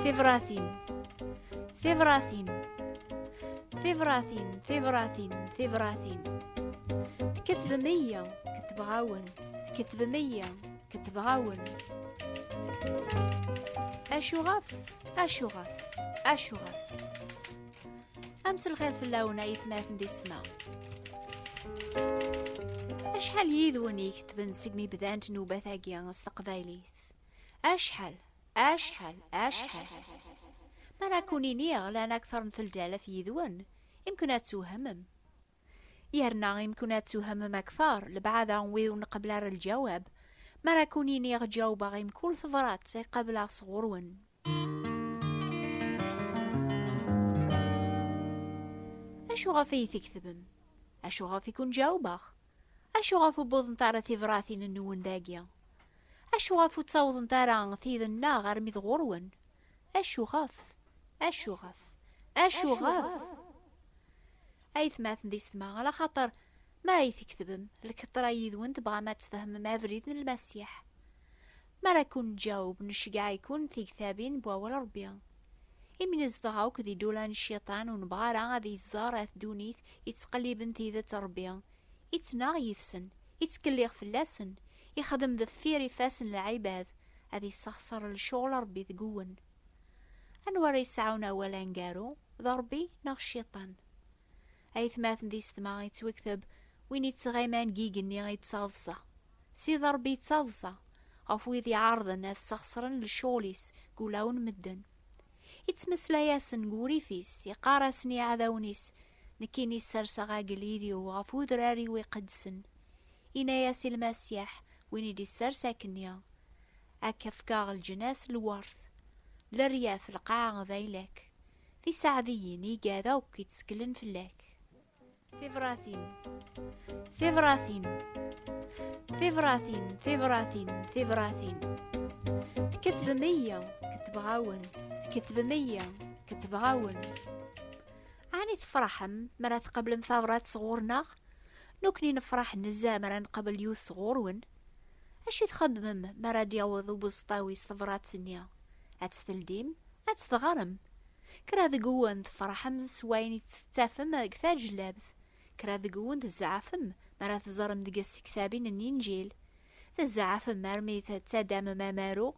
ثيفراثين ثيفراثين ثيفراثين ثيفراثين ثيفراثين. تكتب 100 كتبغاون، تكتب 100 كتبغاون. أشغف أشغف أشغف. أمس الخير في اللون يتماثل دي السما. أشحال يذون يكتبن سقمي بدانت نوبة ثاقيا استقبايليث. أشحال أشحال أشحال ما راكوني نيغ لان أكثر من 3000 يذون يمكن أتوهمم يرنا يمكن أتوهمم أكثر لبعضا ويذون قبل الجواب ما راكوني نيغ جاوبا غيم كل ثفرات قبل صغورون. أشو غافي تكتبم أشو غافي يكون جاوباخ أشو غافو بوضن تارا ثفراثين النون داقيا أشو غافو تصوضن تارا ثيذنا غير ميذ غورون. أشو غاف أشو غاف أشو غاف أيث ماثن دي سما على خاطر ما راي تكتبم الكترا يذون تبغى ما تفهم ما فريد المسيح ما راكون جاوب نشقع يكون في كتابين بواول ربيا يمين ازدغاو كذي دولان الشيطان ونبغارا غادي الزارات دونيث يتقلبن تيذا تربيا يتناغ يثسن يتكليغ فلاسن يخدم ذفيري فاسن العباد هذي يسخسر الشغل ربي ذقون. أنوار يسعونا ولا نقارو ضربي ناغ الشيطان أيث ماثن دي ستما يتوكتب وين يتغيمان جيجني غيتصاضصا سي ضربي يتصاضصا غف ويذ يعارض الناس سخسرن للشغليس قولاون مدن يتمسلا ياسن قوريفيس يقارسني عذاونيس نكيني السرسا غاقليديو وغفو ذراري ويقدسن إنا ياسي المسيح وين يدي السرسا كنيا أكفكاغ الجناس الورث لرياف القاع ذيلك في سعديين يقاذوك يتسكلن فلاك. ثيفراثين ثيفراثين ثيفراثين ثيفراثين ثيفراثين. تكتب 100 كتبغاون، تكتب 100 كتبغاون. عاني تفرحم مرا قبل مثابرات صغورنا نوكني نفرح نزا مرا قبل يوث صغورون. اش تخدمم مرا دياوض وبسطاوي صفرات سنيا أتستلديم أتستغرم كرا ذقوان تفرحم سواين تتافم كثار جلابث كرا ذقوان تزعفم مرا تزارم دقاس كتابين النينجيل تزعفم مرمي تتادام مامارو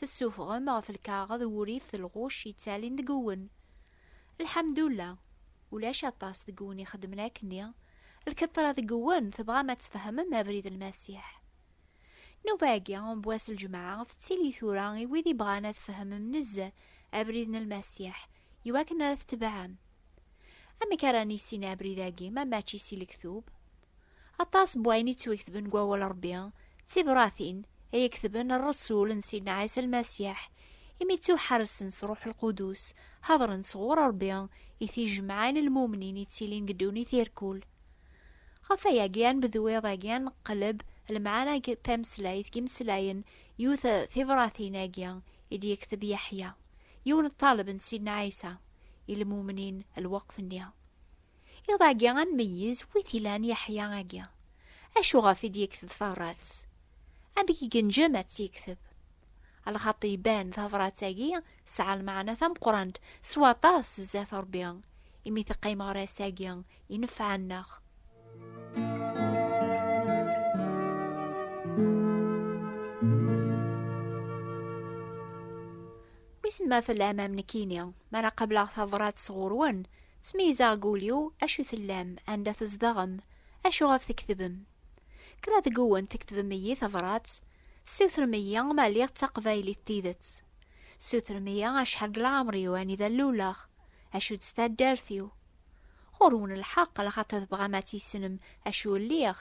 تسوفغم في الكاغذ وريف الغوش يتالين ذقوان. الحمد لله ولاش أطاس ذقوان يخدمنا كنيا الكثرة ذقوان تبغى ما تفهم ما بريد المسيح نوباقيا بواس الجماعة تتيلي ثوراني ويذي بغانا تفهم منزة أبريدنا المسيح يواكن راه تبعام. أمي كراني سينا أبريداقي ما ماتشي سي الكثوب أطاس بوايني تويكتبن قواول ربيا تيبراثين يكتبن الرسول نسينا عيسى المسيح يميتو حرسن صروح القدوس هضرن صغور ربيا يثي جمعان المؤمنين يتسيلين قدوني ثيركول خفايا جيان بذويضا جيان قلب المعانا تمسلايث كمسلاين يوثا ثبراثينا جيان يدي يكتب يحيى يون الطالب نسينا عيسى المؤمنين الوقت النيا يضا جيان ميز وثيلان يحيى جيان أشو غافي دي يكتب ثارات أبيكي جنجمت يكتب على خاطر يبان ثفرات جيان سعى المعنى ثم قراند سواطاس زاث ربيان يمي ثقيم غراسا جيان ينفع الناخ. ويسن مثل أمام نكينيا مرا قبل ثفرات صغورون تميزا قوليو أشو ثلام عند تزدغم أشو غاف تكتبم كرا ذقوان تكتب 100 ثفرات سوثر 100 ماليغ تقفايلي تيدت سوثر 100 أشحال العمري واني ذا اللولاخ أشو تستاد دارثيو غورون الحق لخاطر تبغى ما تيسنم أشو الليغ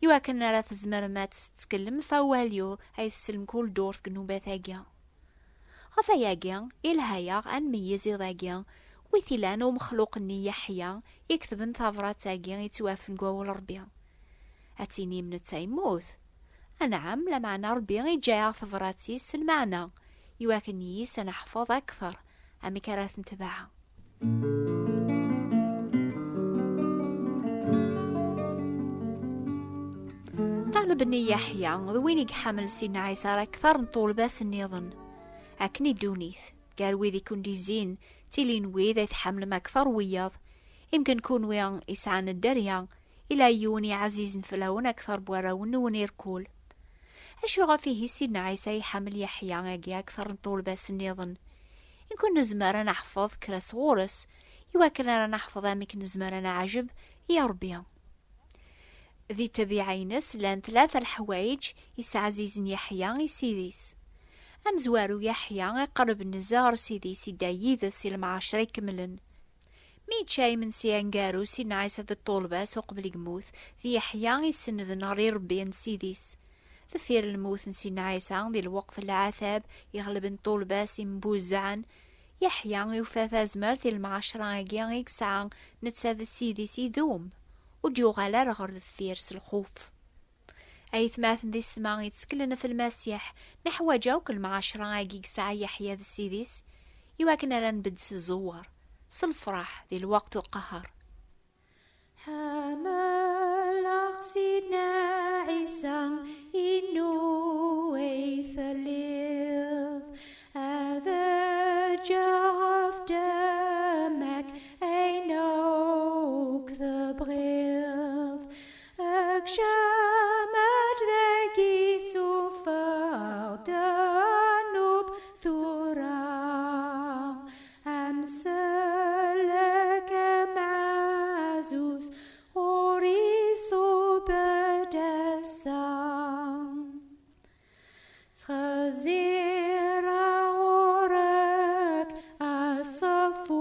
يواكن راه تزمر ما تتكلم فواليو هاي تسلم كل دور كنوبة ثاقيا غفاياقيا إلهايا أنميز إضاقيا ويثيلان ومخلوق ني يحيى يكتبن ثافرات تاقيا يتوافن قواول ربيا أتيني من التايموث أنعم لمعنى ربيا يجايا ثفراتيس المعنى يواكن يس نحفظ أكثر أمي كراث نتبعها. طالب ني يحيى ذوين يحمل سينا عيسى أكثر نطول باس النظن أكني دونيث قال ويذ يكون دي زين تيلين ويذ يتحمل ما أكثر وياض يمكن كون ويان يسعان الدريا إلى يوني عزيز فلاون أكثر بوراون ونيركول أشو غفيه سيدنا عيسى يحمل يحيى أجي أكثر طول باس النظن إن كن نزمر نحفظ كراس غورس يواكن أنا نحفظ أميك نزمر أنا عجب يا ربي ذي تبيعينس لان 3 الحوايج يسعزيز يحيى يسيديس أم زوارو يحيى قرب النزار سيديس يدايذس المعاشرة يكملن ميت شاي من سيانجارو سيدنا عيسى ذي الطولباس وقبل يموت ذي يحيى يسند ناري ربي نسيديس ثفير الموت سيدنا عيسى ذي الوقت العذاب يغلب الطولباس ينبوزعن يحيى يوفاث أزمرت المعاشرة يكسعن نتساذ السيديس يذوم وديو غالا رغر ذفيرس الخوف أي ثماثن دي سما يتسكلنا في المسيح نحو جوك المعاشرة يكسع يحيى ذي السيديس يواكن لن بدس الزوار سالفرح ذي الوقت القهر حمل سيدنا عيسى إنو يثلث هذا جرف دمك أينوك ذبغيظ أكشمت ذاكي سوفر دانوب ثورا أمسلك معزوز أوريسو بدسام تخزير عورك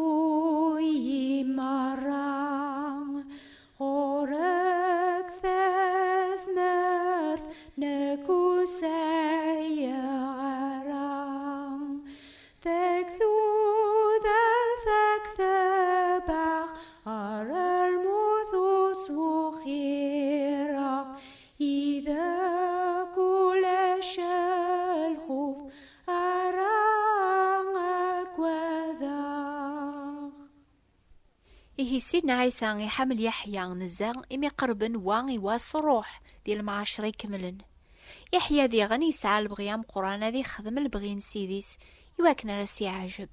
أصفوي مرام غورك ثازمرث نكو سيارام تكثو ذاك ثباخ أرى الموثوس وخيرخ إذا كل الخوف أراك وذاخ إيه سيدنا عيسى يحمل يحيى نزار إمي قربن واغي واصروح ديال المعاشرة يكملن يحيى ذي غني يسعى البغيام قرآن ذي خدم البغين سيديس يواكن راسي عجب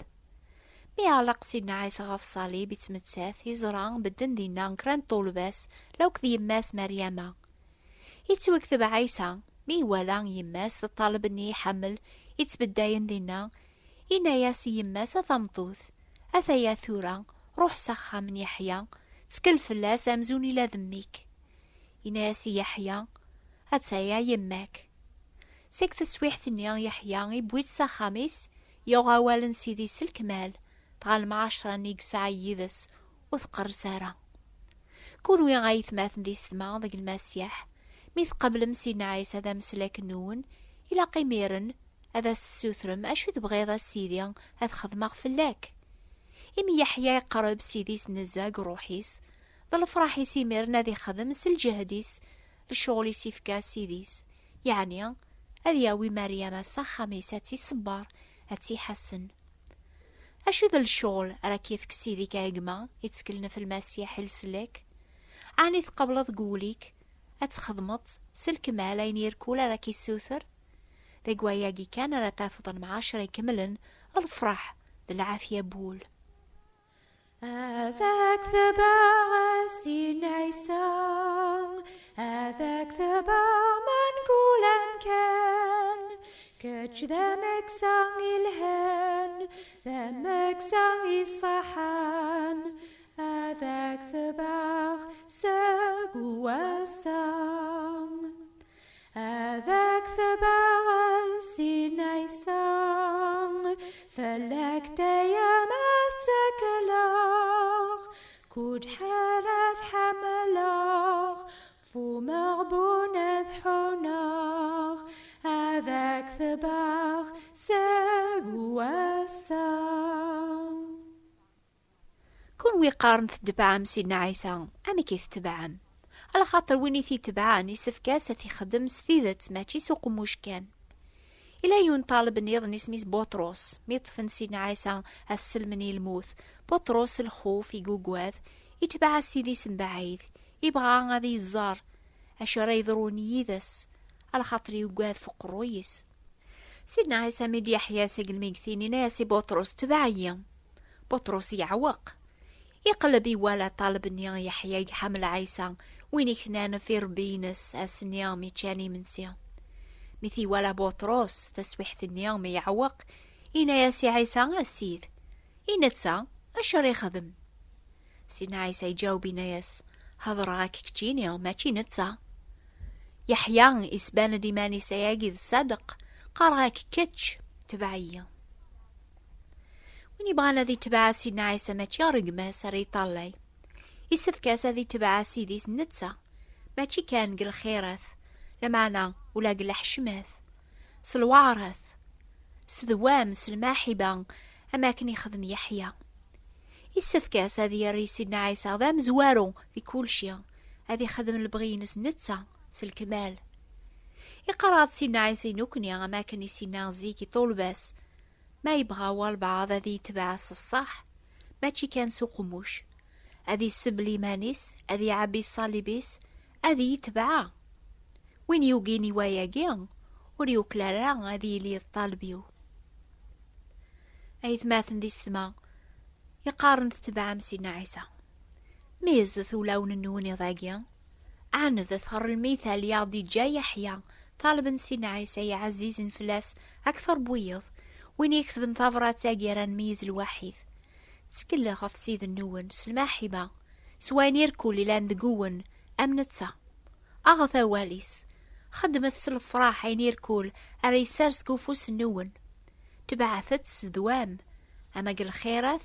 مي علاق سيدنا عيسى غف صليب يتمتساث يزرع بدن دينا كران طولباس لو كذي يماس مريم يتوكتب عيسى مي ولا يماس الطالب اني يحمل يتبداين دينا إنا ياسي يماس ثمطوث أثيا ثورا روح سخا من يحيى تسكل فلاس أمزون إلى ذميك إنا ياسي يحيى أتسايا يماك سيك تسويح ثنيا يحيى بويت سخاميس يوغا والن سيدي الكمال طغال معاشرة نيقسع يذس وثقر سارة كون وين غايث ماثن دي سما ذاك المسيح ميث قبل مسينا عيسى ذا مسلاك نون إلا قيميرن هذا السوثرم أشو تبغيض سيدي هذا خدمة فلاك إمي يحيى يقرب سيديس نزاق روحيس ظل فرحي سيميرنا ذي خدم سلجهديس الشغل يسيفكا سيديس يعني أذياوي مريم سخاميساتي صبار هاتي حسن أشو ذا الشغل راكيفك سيدي كاقما يتسكلنا في المسيح السلاك عاني قبل تقوليك أتخدمت سلك مالين يركولا راكي السوثر ذا قواياقي كان را تافض المعاشرة يكملن الفرح ذا العافية بول هذاك ثباغ سين عيسى هذاك ثباغ من كولا كان كتش ذا مكسان الهان ذا مكسان الصحان هذاك ثباغ ساق وسام هذاك ثباغ سين عيسى فلاك تيامتك لاغ كود حالث حملاغ فو مغبون حناغ هذاك ثباغ ساق وسام كون ويقارن تتبعم سيدنا عيسى أمي كيف تبعم على خاطر ويني ثي تبعاني سفكاسة يخدم ستيدت ماشي سوق مشكان إلا يون طالب نيض اسميس بطرس ميطفن سيدنا عيسى السلمني الموث بطرس الخوف يقوقواذ يتبع سيدي سنبعيذ يبغى غادي يزار أشرا يضروني يذس على خاطر يقواذ فوق رويس سيدنا عيسى ميد يحيى ساق الميكثينين ياسي بطرس تبعيا. بطرس يعوق يقلب ولا طالب نيا يحيى يحمل عيسى وين يخنان في ربينس اسنيا ميتشاني منسيا مثي ولا بطرس تسويح النيام يعوق إنا ياسي عيسى السيد إنا تسا أشر يخدم. سيدنا عيسى يجاوب ناس هضراك كتينيا ماشي نتسا. يحيى إسبان ديماني سياجي الصدق قارغاك كتش تبعيا. وين يبغانا ذي تبع سيدنا عيسى ماشي رقمه سري طالي يسفكاس ذي تبع سيدي نتسا ماشي كان قل خيرث لمعنا ولا قل حشمث سلوعرث سذوام سلماحبا أماكن يخدم يحيى. يسفكاس هذه يري سيدنا عيسى ذا مزوارو في كل شيء هذه خدم البغينس نتسا سالكمال. يقرات سيدنا عيسى نوكني أماكن سيدنا زيكي طولباس ما يبغى والبعض هذه يتبعس الصح ماشي كان سوقموش هذه السبلي مانيس هذه عبي الصالبيس هذه يتبعا وين يوقيني وياقين وريوكلارا هذه اللي الطالبيو. أي ثماثن دي السما يقارن تتبع سيدنا عيسى ميزث ولون النوني ضاقيا عاند ثر المثال يعضي جاي يحيى طالب سيدنا عيسى يا عزيز فلاس أكثر بويض وين يكتب انتظرات تاقيران ميز الوحيد تسكله غف سيد النون سلماحبة سوين يركو لان ذقون أمنتسا أغثى واليس خدمت سلفراح عين يركول أريسار سكوفوس النون تبعثت سدوام أما قل خيرث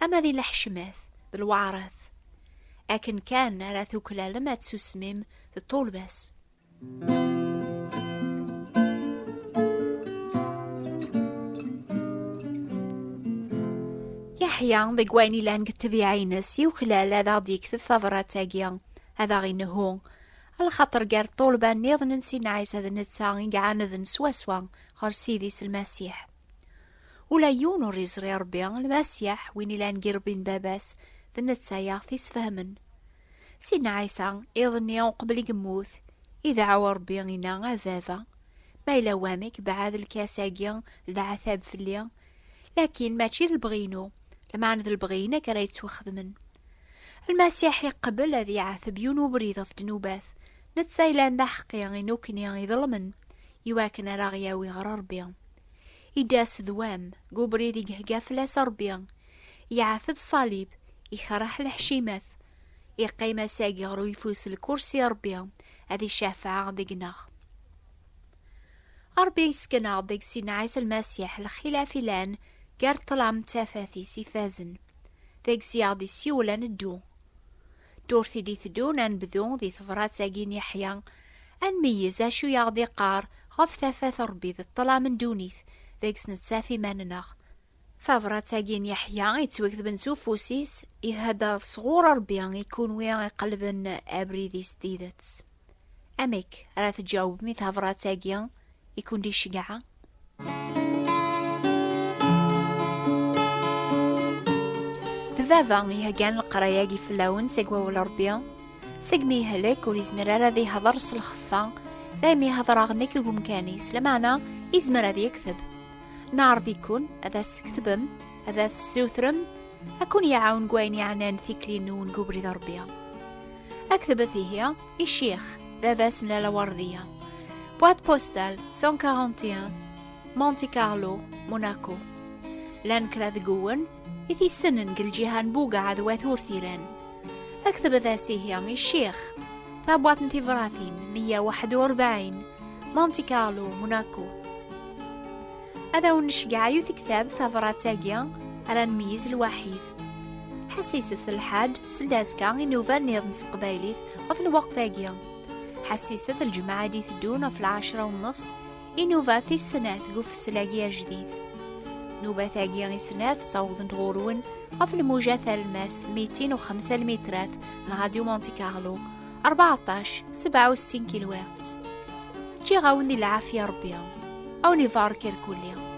أما ذي لحشماث بالوعرث أكن كان راثوك لما تسمم الطول بس. يحيى بقواني لان كتبي عينس يوكلال هذا ديك ثفرة تاقيا هذا غين هون الخطر قار طولبا نيض ننسينا عيسى ذا نتساغي قعانذ سواسوا غار سيديس المسيح ولا يونو ريزري ربي المسيح ويني لان قربين باباس ذا نتسايا ثيس فهمن. سيدنا عيسى إذن قبل قموث إذا عوى ربي غينا غذاذا ما يلوامك بعد الكاساقيا العثاب في الليل لكن ماشي البغينو لما عند البغينة كرايت وخدمن. المسيح يقبل الذي عاثب يونو بريضة في دنوباث نتسايلان بحقيا غينوكني ظلمن يواكن راغيا ويغرر بيان يداس ذوام قبريدي قهقاف سربيان يعاثب صليب يخرح الحشيماث يقيم ساقي غرو يفوس الكرسي ربيان هذه الشافعة ديقناغ أربي يسكن ديك سيدنا عيسى المسيح الخلاف لان قار طلع متافاثي سيفازن ديك سيادي سيولان الدو دورثي دي ثدون أنبذون ذي ثفرات ساقين يحيى أنميز شو يعضي قار غف ثافاث ربي ذي طلع من دونيث ذيك سنتسافي مانناغ ثفرات ساقين يحيى يتوكذ بن سوفوسيس إذا صغور ربي يكون ويا قلبن أبري ذي ستيدتس أميك راه تجاوب مي ثفرات ساقين يكون دي شجاعة. ذفافا يهجان القراياقي في اللون سقوى والربيا سقمي هلك وليزمر ذي هضر سلخفا ذايمي هضر أغنيك ومكانيس لمعنى يزمر ذي يكتب نار ذي كون أذا ستكتبم أذا ستوثرم أكون يعاون قويني عنان ثيكلي نون قبري ذربيا أكتب هي الشيخ ذافاس نالا وردية بوات بوستال 141 مونتي كارلو موناكو لان كراذ قوان إذي سنن قل جيهان بوغا عذوات ورثيران أكتب ذا سيهيان الشيخ ثابوات انتفراثين 141 مونتي كارلو موناكو هذا ونشقع يوث كتاب ثافرات ساقيا على الميز الوحيد حسيسة الحاد سلاسكا إنوفا نيض نستقبايليث وفي الوقت ثاقيا حسيسة الجماعة دي ثدون في 10:30 إنوفا في السنات قف السلاقيا جديد نوبة ثاقيا سنات تصوض تغورون وفي الموجة الماس 205 المترات لراديو مونتي كارلو 14-67 كيلو هرتز. جي غاوني العافية ربيا أو نفار كيركوليا.